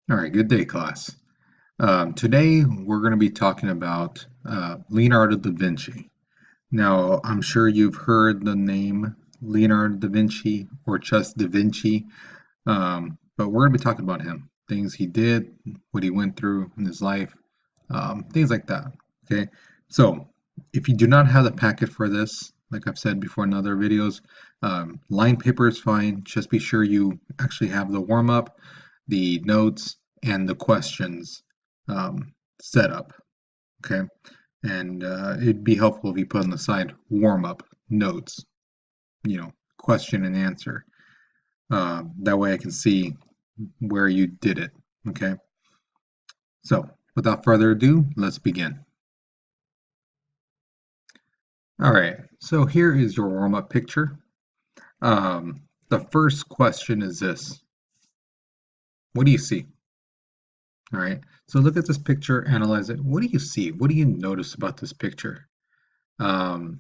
All right, good day, class. Today we're going to be talking about Leonardo da Vinci. Now, I'm sure you've heard the name Leonardo da Vinci or just Da Vinci, but we're going to be talking about him, things he did, what he went through in his life, things like that. Okay, so if you do not have the packet for this, like I've said before in other videos, line paper is fine. Just be sure you actually have the warm up, the notes, and the questions set up. Okay, and it'd be helpful if you put on the side warm up notes, question and answer. That way I can see where you did it. Okay, so without further ado, let's begin. All right, so here is your warm up picture. The first question is this: what do you see? All right, so look at this picture, analyze it. What do you see? What do you notice about this picture? Um,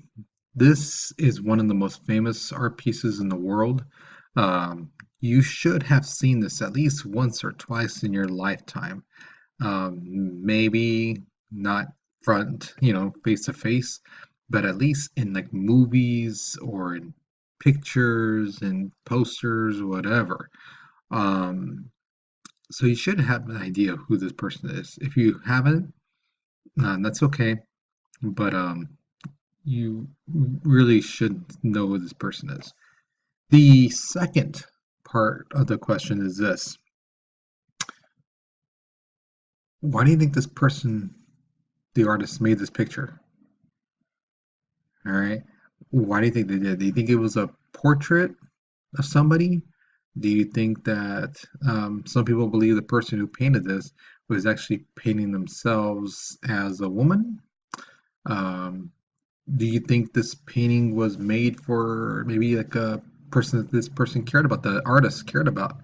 this is one of the most famous art pieces in the world. You should have seen this at least once or twice in your lifetime. Maybe not front, face to face, but at least in like movies or in pictures and posters, whatever. Um, so you should have an idea of who this person is. If you haven't, that's okay. But you really should know who this person is. The second part of the question is this: why do you think this person, the artist, made this picture? All right. Why do you think they did? Do you think it was a portrait of somebody? Do you think that some people believe the person who painted this was actually painting themselves as a woman? Um, do you think this painting was made for maybe like a person that this person cared about, the artist cared about?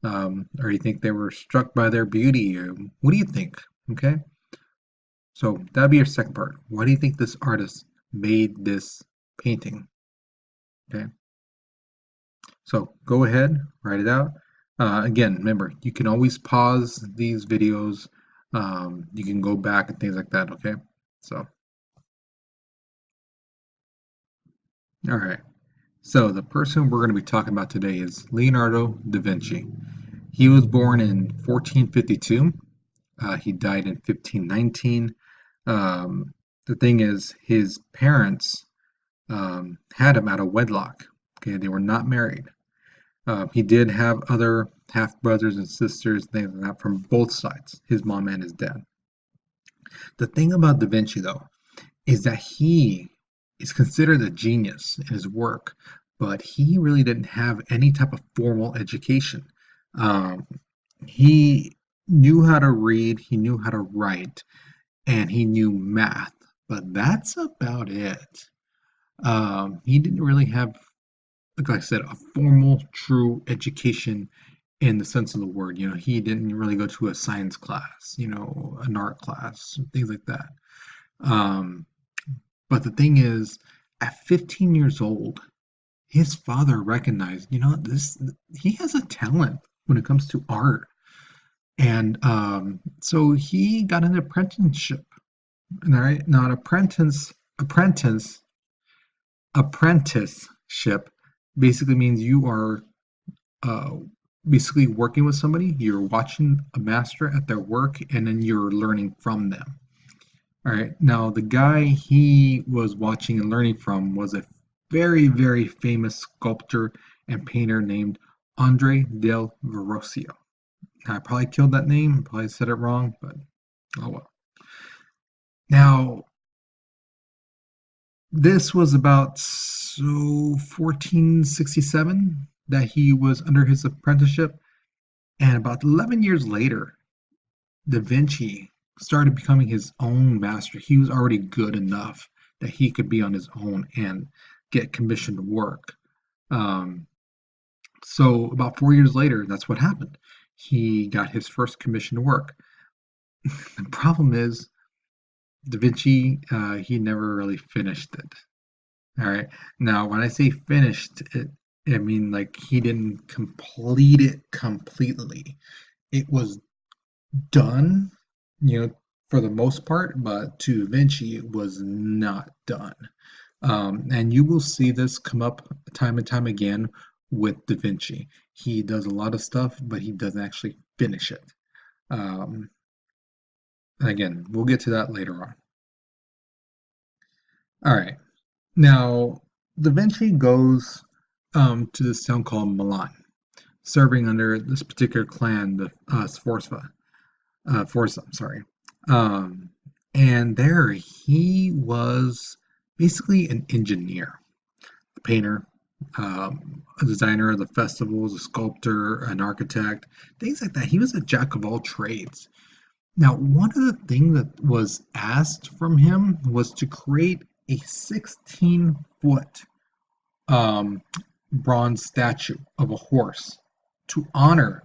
Or you think they were struck by their beauty? Or what do you think? Okay, so that'd be your second part. Why do you think this artist made this painting? Okay, so go ahead, write it out. Again, remember, you can always pause these videos. You can go back and things like that. Okay, so all right. So the person we're going to be talking about today is Leonardo da Vinci. He was born in 1452. He died in 1519. The thing is, his parents had him out of wedlock. Okay, they were not married. He did have other half brothers and sisters, things like that, from both sides, his mom and his dad. The thing about Da Vinci, though, is that he is considered a genius in his work, but he really didn't have any type of formal education. Um, he knew how to read, he knew how to write, and he knew math, but that's about it. He didn't really have, like I said, a formal, true education in the sense of the word. He didn't really go to a science class, an art class, things like that. Um, but the thing is, at 15 years old, his father recognized, this he has a talent when it comes to art, and so he got an apprenticeship. All right, not apprenticeship basically means you are uh, basically working with somebody. You're watching a master at their work, and then you're learning from them. All right. Now, the guy he was watching and learning from was a very, very famous sculptor and painter named Andre del Verrocchio. I probably killed that name, probably said it wrong, but oh well. Now, this was about 1467 that he was under his apprenticeship, and about 11 years later, Da Vinci started becoming his own master. He was already good enough that he could be on his own and get commissioned work. Um, so about 4 years later, that's what happened. He got his first commissioned work. The problem is, Da Vinci, he never really finished it. All right. Now, when I say finished it, I mean like he didn't complete it completely. It was done, you know, for the most part, but to Vinci it was not done. And you will see this come up time and time again with Da Vinci. He does a lot of stuff, but he doesn't actually finish it. Um, and again, we'll get to that later on. All right. Now, Da Vinci goes to this town called Milan, serving under this particular clan, the Forza, I'm sorry. Um, and there he was basically an engineer, a painter, a designer of the festivals, a sculptor, an architect, things like that. He was a jack of all trades. Now, one of the things that was asked from him was to create a 16-foot um, bronze statue of a horse to honor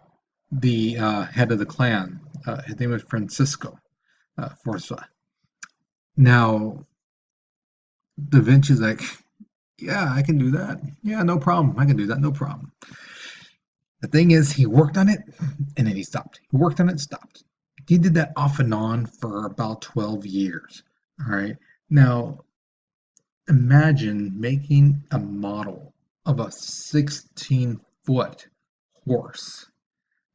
the head of the clan. His name was Francisco Forza. Now, Da Vinci's like, yeah, I can do that. Yeah, no problem. I can do that. No problem. The thing is, he worked on it and then he stopped. He worked on it, stopped. He did that off and on for about 12 years. All right. Now, imagine making a model of a 16-foot horse.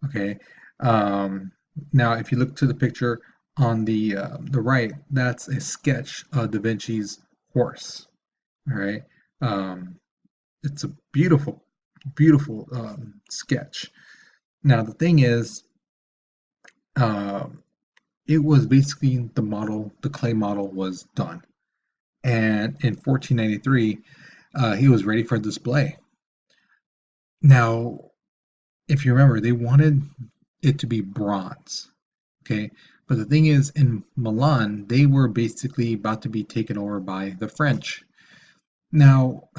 Okay. Um, Now, if you look to the picture on the right, that's a sketch of Da Vinci's horse. All right. Um, it's a beautiful, beautiful sketch. Now, the thing is, uh, it was basically the model, the clay model was done. And in 1493, he was ready for display. Now, if you remember, they wanted it to be bronze. Okay. But the thing is, in Milan, they were basically about to be taken over by the French. Now,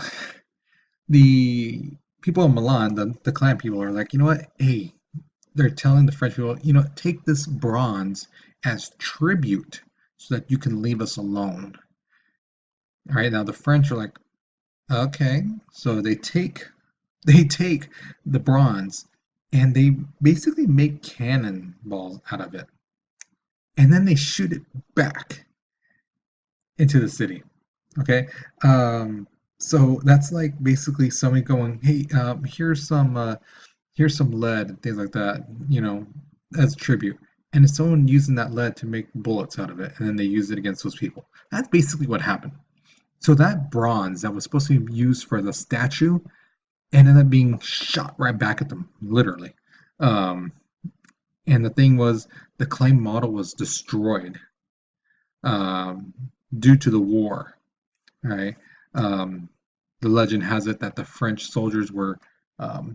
the people in Milan, the clan people, are like, you know what? Hey, they're telling the French people, you know, take this bronze as tribute so that you can leave us alone. All right, now the French are like, okay, so they take the bronze and they basically make cannonballs out of it, and then they shoot it back into the city. Okay, um, so that's like basically somebody going, hey, here's some lead and things like that, you know, as tribute. And it's someone using that lead to make bullets out of it, and then they use it against those people. That's basically what happened. So that bronze that was supposed to be used for the statue ended up being shot right back at them, literally. Um, and the thing was, the clay model was destroyed um, due to the war. Right? Um, the legend has it that the French soldiers were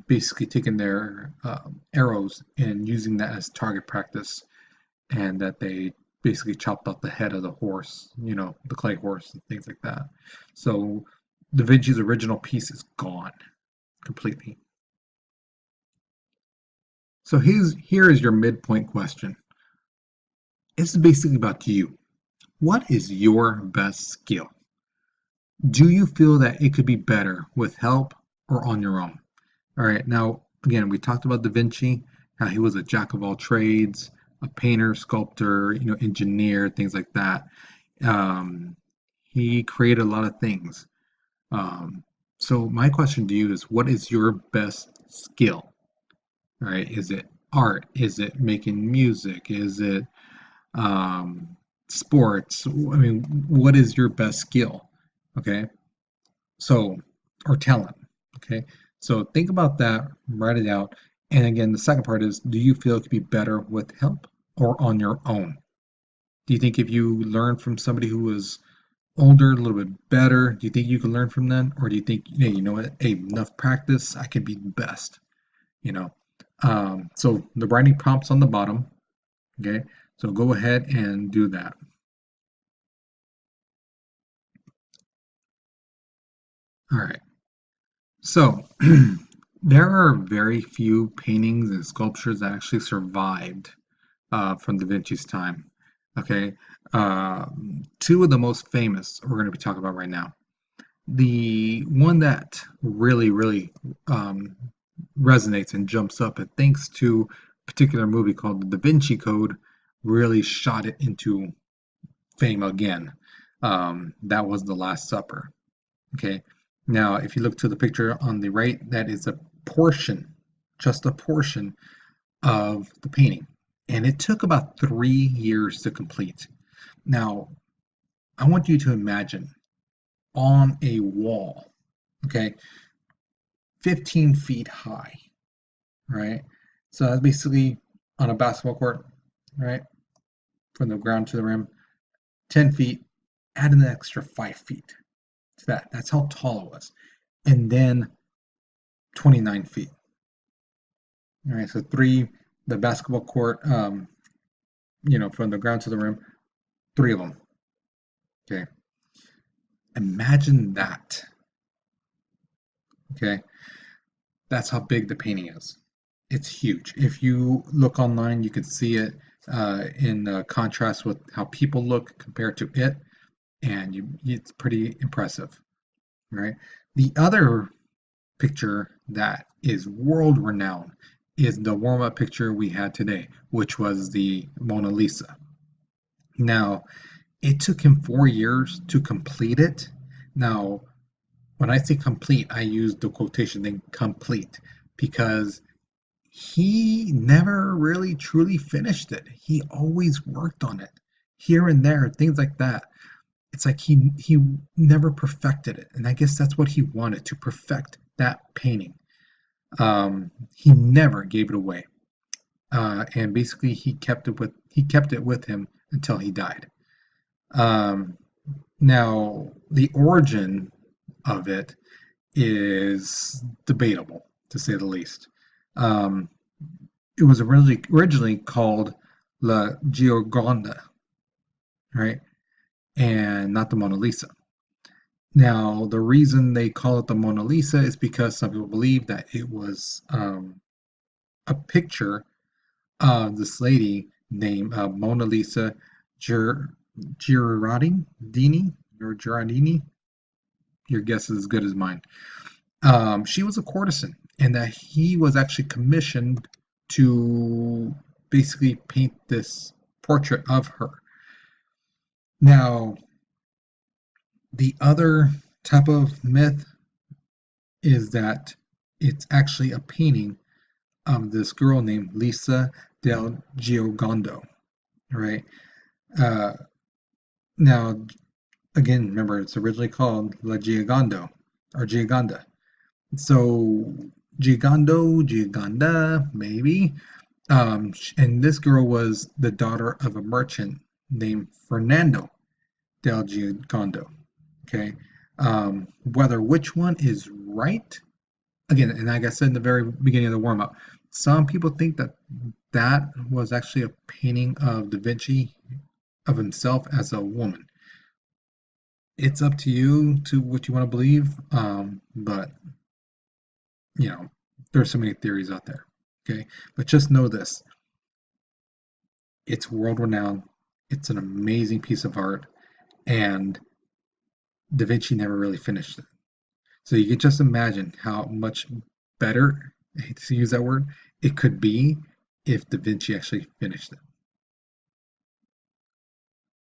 basically taking their arrows and using that as target practice, and that they basically chopped off the head of the horse, you know, the clay horse and things like that. So Da Vinci's original piece is gone completely. So here is your midpoint question. It's basically about you. What is your best skill? Do you feel that it could be better with help or on your own? All right, now again, we talked about Da Vinci, how he was a jack of all trades, a painter, sculptor, you know, engineer, things like that. Um, he created a lot of things. Um, so my question to you is, what is your best skill? All right, is it art? Is it making music? Is it sports? I mean, what is your best skill? Okay, so or talent. Okay, so think about that, write it out, and again, the second part is, do you feel it could be better with help or on your own? Do you think if you learn from somebody who is older, a little bit better, do you think you can learn from them, or do you think, hey, you know what, hey, enough practice, I can be the best, you know? So the writing prompts on the bottom. Okay, so go ahead and do that. All right. So there are very few paintings and sculptures that actually survived from Da Vinci's time. Okay, two of the most famous we're going to be talking about right now. The one that really, really um, resonates and jumps up, and thanks to particular movie called The Da Vinci Code really shot it into fame again. That was The Last Supper. Okay. Now, if you look to the picture on the right, that is a portion, just a portion of the painting. And it took about 3 years to complete. Now, I want you to imagine on a wall, okay, 15 feet high, right? So that's basically on a basketball court, right? From the ground to the rim, 10 feet, add an extra 5 feet to that. That's how tall it was. And then 29 feet. All right, so the basketball court, from the ground to the rim, three of them. Okay. Imagine that. Okay. That's how big the painting is. It's huge. If you look online, you can see it in contrast with how people look compared to it, and it's pretty impressive, right? The other picture that is world renowned is the warm-up picture we had today, which was the Mona Lisa. Now, it took him 4 years to complete it. Now, when I say complete, I use the quotation thing complete because he never really truly finished it. He always worked on it here and there, things like that. It's like he never perfected it, and I guess that's what he wanted, to perfect that painting. He never gave it away, and basically he kept it with him until he died. Um, Now, the origin of it is debatable, to say the least. Um, it was originally called La Gioconda, right? And not the Mona Lisa. Now, the reason they call it the Mona Lisa is because some people believe that it was a picture of this lady named Mona Lisa Gir- Girardini. Your guess is as good as mine. She was a courtesan, and that he was actually commissioned to basically paint this portrait of her. Now, the other type of myth is that it's actually a painting of this girl named Lisa del Giogondo, right? Uh, Now, again, remember it's originally called La Giogondo or Giogonda. So Giogonda, maybe. And this girl was the daughter of a merchant named Fernando del Giogondo. Okay. Whether which one is right, again, and like I said in the very beginning of the warm up, some people think that that was actually a painting of Da Vinci of himself as a woman. It's up to you to what you want to believe, but you know, there's so many theories out there. Okay, but just know this: it's world renowned. It's an amazing piece of art, and Da Vinci never really finished it. So you can just imagine how much better, I hate to use that word, it could be if Da Vinci actually finished it.